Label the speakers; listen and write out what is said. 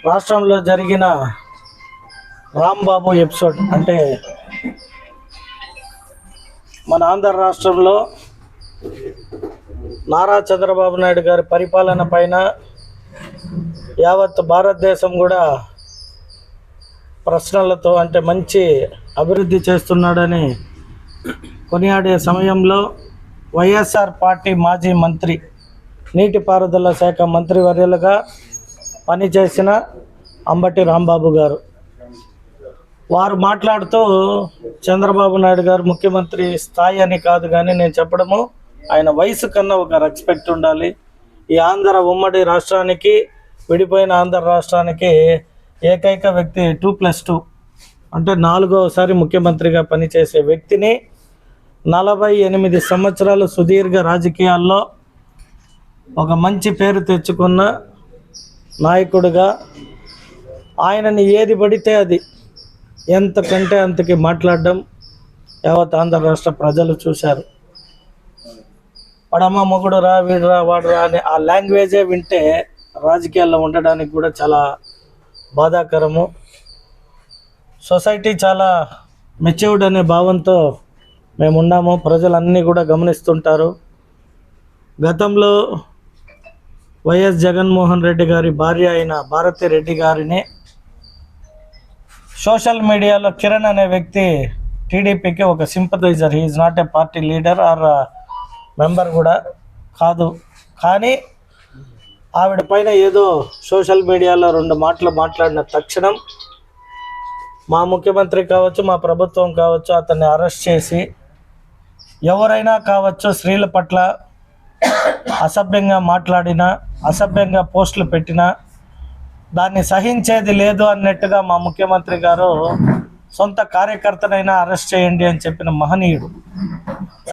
Speaker 1: రాష్ట్రంలో జరిగిన రాంబాబు ఎపిసోడ్ అంటే మన ఆంధ్ర రాష్ట్రంలో నారా చంద్రబాబు నాయుడు గారి పరిపాలన పైన యావత్ భారతదేశం కూడా ప్రశ్నలతో అంటే మంచి అభివృద్ధి చేస్తున్నాడని కొనియాడే సమయంలో వైఎస్ఆర్ పార్టీ మాజీ మంత్రి నీటిపారుదల శాఖ మంత్రివర్యులుగా పనిచేసిన అంబటి రాంబాబు గారు వారు మాట్లాడుతూ చంద్రబాబు నాయుడు గారు ముఖ్యమంత్రి స్థాయి అని కాదు, కానీ నేను చెప్పడము ఆయన వయసు కన్నా ఒక రెస్పెక్ట్ ఉండాలి. ఈ ఆంధ్ర ఉమ్మడి రాష్ట్రానికి, విడిపోయిన ఆంధ్ర రాష్ట్రానికి ఏకైక వ్యక్తి 2+2 అంటే 4వసారి ముఖ్యమంత్రిగా పనిచేసే వ్యక్తిని 48 సంవత్సరాలు సుదీర్ఘ రాజకీయాల్లో ఒక మంచి పేరు తెచ్చుకున్న నాయకుడిగా ఆయనని ఏది పడితే అది ఎంతకంటే అంతకి మాట్లాడడం యావత్ ఆంధ్ర రాష్ట్ర ప్రజలు చూశారు. పడమ మొగుడు రా, వీడురా, వాడురా అని ఆ లాంగ్వేజే వింటే రాజకీయాల్లో ఉండడానికి కూడా చాలా బాధాకరము. సొసైటీ చాలా మెచ్యూర్డ్ అనే భావంతో మేము ఉన్నాము. ప్రజలన్నీ కూడా గమనిస్తుంటారు. గతంలో వైఎస్ జగన్మోహన్ రెడ్డి గారి భార్య అయిన భారతి రెడ్డి గారిని సోషల్ మీడియాలో కిరణ్ అనే వ్యక్తి టీడీపీకి ఒక sympathizer, he is not a party leader or member కూడా కాదు, కానీ ఆవిడ పైన ఏదో సోషల్ మీడియాలో 2 మాటలు మాట్లాడిన తక్షణం మా ముఖ్యమంత్రి కావచ్చు, మా ప్రభుత్వం కావచ్చు అతన్ని అరెస్ట్ చేసి, ఎవరైనా కావచ్చు స్త్రీల పట్ల అసభ్యంగా మాట్లాడినా, అసభ్యంగా పోస్టులు పెట్టినా దాన్ని సహించేది లేదు అన్నట్టుగా మా ముఖ్యమంత్రి గారు సొంత కార్యకర్తనైనా అరెస్ట్ చేయండి అని చెప్పిన మహనీయుడు.